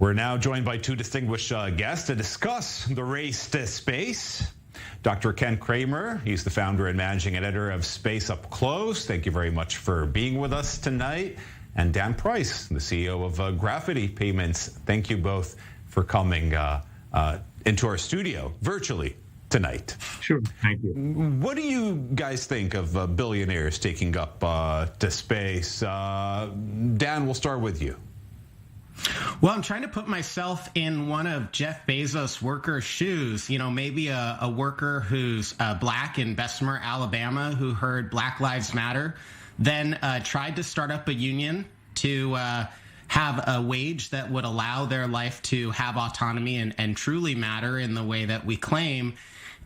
We're now joined by two distinguished guests to discuss the race to space. Dr. Ken Kramer, he's the founder and managing editor of Space Up Close. Thank you very much for being with us tonight. And Dan Price, the CEO of Gravity Payments. Thank you both for coming into our studio virtually tonight. Sure, thank you. What do you guys think of billionaires taking up to space? Dan, we'll start with you. Well, I'm trying to put myself in one of Jeff Bezos' workers' shoes. You know, maybe a worker who's black in Bessemer, Alabama, who heard Black Lives Matter, then tried to start up a union to have a wage that would allow their life to have autonomy and truly matter in the way that we claim,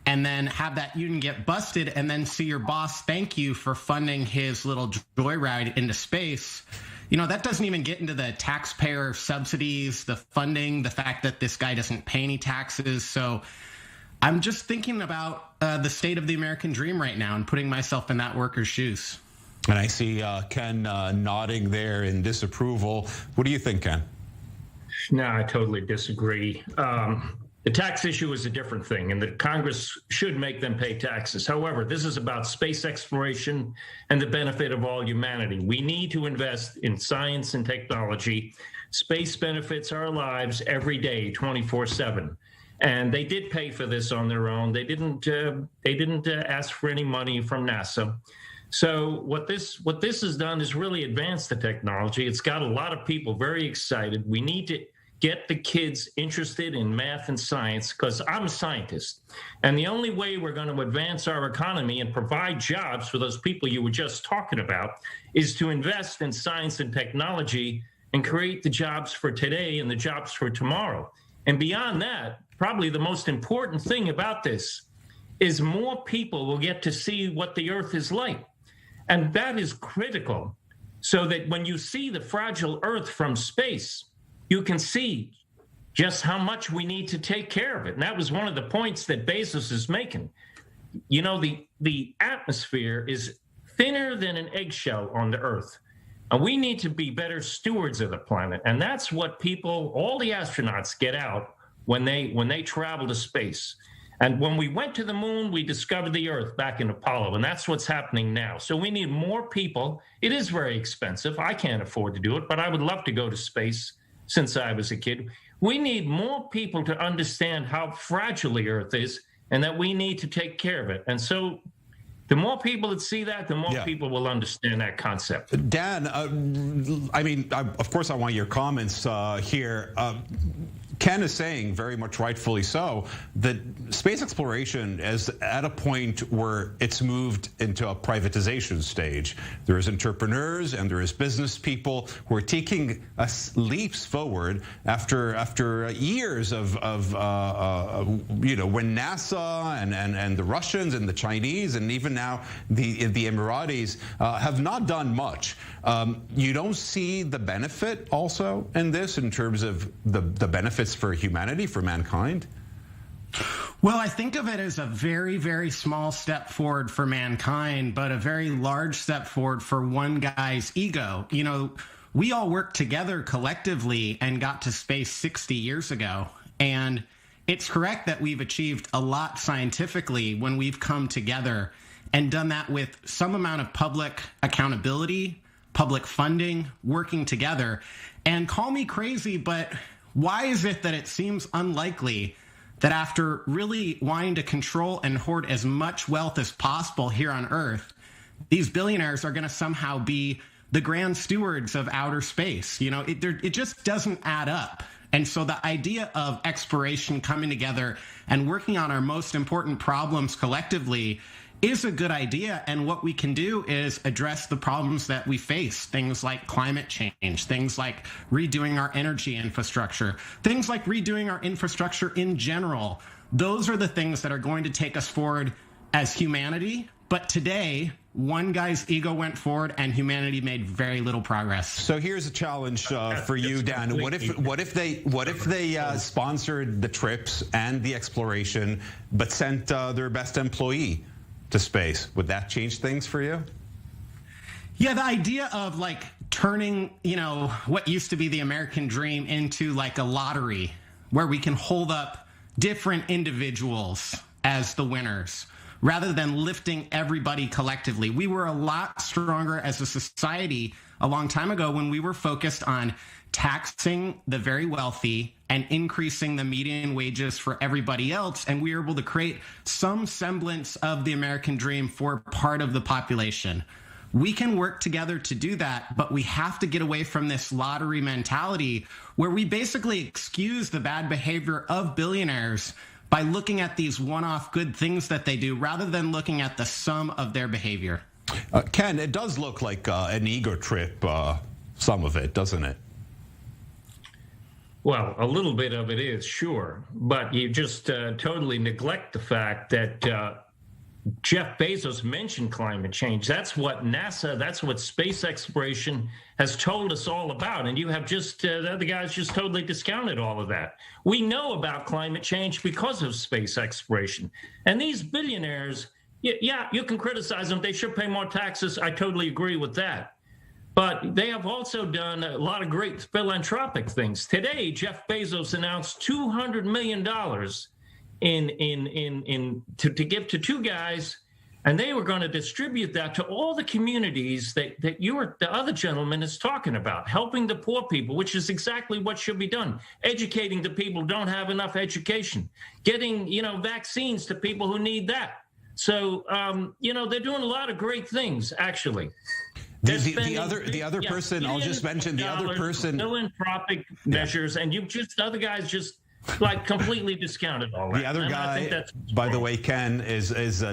and then have that union get busted and then see your boss thank you for funding his little joyride into space. You know, that doesn't even get into the taxpayer subsidies, the funding, the fact that this guy doesn't pay any taxes. So I'm just thinking about the state of the American dream right now and putting myself in that worker's shoes. And I see Ken nodding there in disapproval. What do you think, Ken? No, I totally disagree. The tax issue is a different thing, and the Congress should make them pay taxes. However, this is about space exploration and the benefit of all humanity. We need to invest in science and technology. Space benefits our lives every day, 24/7. And they did pay for this on their own. They didn't ask for any money from NASA. So what this has done is really advance the technology. It's got a lot of people very excited. We need to get the kids interested in math and science, because I'm a scientist. And the only way we're going to advance our economy and provide jobs for those people you were just talking about is to invest in science and technology and create the jobs for today and the jobs for tomorrow. And beyond that, probably the most important thing about this is more people will get to see what the Earth is like. And that is critical, so that when you see the fragile Earth from space, you can see just how much we need to take care of it. And that was one of the points that Bezos is making. You know, the atmosphere is thinner than an eggshell on the Earth. And we need to be better stewards of the planet. And that's what people, all the astronauts, get out when they travel to space. And when we went to the moon, we discovered the Earth back in Apollo, and that's what's happening now. So we need more people. It is very expensive. I can't afford to do it, but I would love to go to space since I was a kid. We need more people to understand how fragile the Earth is and that we need to take care of it. And so the more people that see that, the more people will understand that concept. Dan, I mean, of course, I want your comments here. Ken is saying, very much rightfully so, that space exploration is at a point where it's moved into a privatization stage. There is entrepreneurs and there is business people who are taking leaps forward after years of you know, when NASA and the Russians and the Chinese and even now the Emiratis have not done much. You don't see the benefit also in this in terms of the benefits for humanity, for mankind? Well, I think of it as a very, very small step forward for mankind, but a very large step forward for one guy's ego. You know, we all worked together collectively and got to space 60 years ago. And it's correct that we've achieved a lot scientifically when we've come together and done that with some amount of public accountability, public funding, working together. And call me crazy, but why is it that it seems unlikely that after really wanting to control and hoard as much wealth as possible here on Earth, these billionaires are going to somehow be the grand stewards of outer space? You know, it just doesn't add up. And so the idea of exploration coming together and working on our most important problems collectively is a good idea. And what we can do is address the problems that we face, things like climate change, things like redoing our energy infrastructure, things like redoing our infrastructure in general. Those are the things that are going to take us forward as humanity. But today, one guy's ego went forward and humanity made very little progress. So here's a challenge for you, Dan. What if they sponsored the trips and the exploration, but sent their best employee to space? Would that change things for you? Yeah, the idea of like turning, what used to be the American dream into like a lottery where we can hold up different individuals as the winners rather than lifting everybody collectively. We were a lot stronger as a society a long time ago when we were focused on taxing the very wealthy and increasing the median wages for everybody else. And we were able to create some semblance of the American dream for part of the population. We can work together to do that, but we have to get away from this lottery mentality where we basically excuse the bad behavior of billionaires by looking at these one-off good things that they do rather than looking at the sum of their behavior. Ken, it does look like an ego trip, some of it, doesn't it? Well, a little bit of it is, sure, but you just totally neglect the fact that Jeff Bezos mentioned climate change. That's what NASA, that's what space exploration has told us all about. And you have just, the other guys just totally discounted all of that. We know about climate change because of space exploration. And these billionaires, yeah, you can criticize them. They should pay more taxes. I totally agree with that. But they have also done a lot of great philanthropic things. Today, Jeff Bezos announced $200 million to give to two guys, and they were going to distribute that to all the communities that the other gentleman is talking about, helping the poor people, which is exactly what should be done. Educating the people who don't have enough education, getting vaccines to people who need that. So they're doing a lot of great things, actually. The other person, I'll just mention the other person. Philanthropic measures, and other guys just like completely discounted all that. The other guy, by the way, Ken, is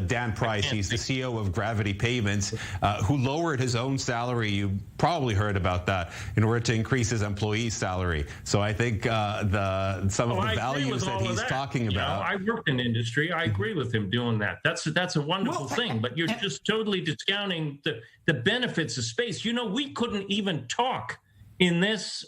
Dan Price. He's the CEO of Gravity Payments, who lowered his own salary. You probably heard about that, in order to increase his employee's salary. So I think some of the values that he's talking about. I worked in industry. I agree with him doing that. That's a wonderful thing. But you're just totally discounting the benefits of space. We couldn't even talk in this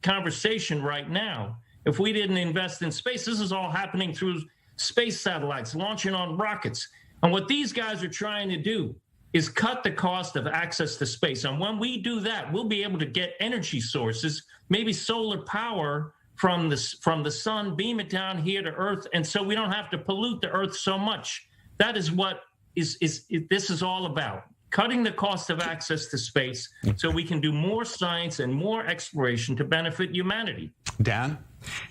conversation right now if we didn't invest in space. This is all happening through space satellites launching on rockets. And what these guys are trying to do is cut the cost of access to space. And when we do that, we'll be able to get energy sources, maybe solar power from the sun, beam it down here to Earth, and so we don't have to pollute the Earth so much. That is what this is all about. Cutting the cost of access to space so we can do more science and more exploration to benefit humanity. Dan?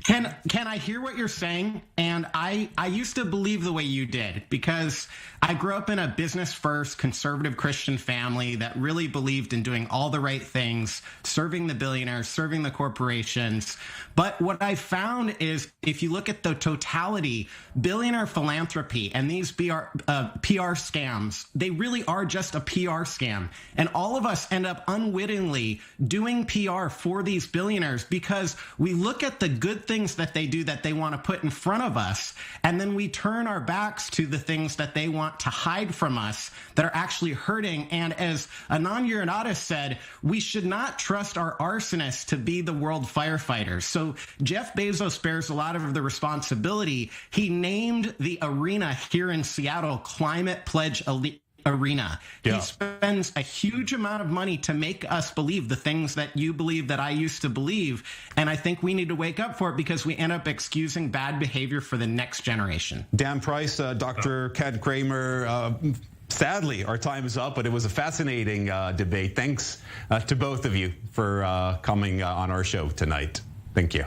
Can I hear what you're saying? And I used to believe the way you did, because I grew up in a business-first, conservative Christian family that really believed in doing all the right things, serving the billionaires, serving the corporations. But what I found is, if you look at the totality, billionaire philanthropy and these PR scams, they really are just a PR scam. And all of us end up unwittingly doing PR for these billionaires because we look at the good things that they do that they want to put in front of us, and then we turn our backs to the things that they want to hide from us that are actually hurting. And as Anand Urianatis said, we should not trust our arsonists to be the world firefighters. So Jeff Bezos bears a lot of the responsibility. He named the arena here in Seattle Climate Pledge Arena. Yeah. He spends a huge amount of money to make us believe the things that you believe that I used to believe. And I think we need to wake up for it, because we end up excusing bad behavior for the next generation. Dan Price, Dr. Ken Kramer, sadly, our time is up, but it was a fascinating debate. Thanks to both of you for coming on our show tonight. Thank you.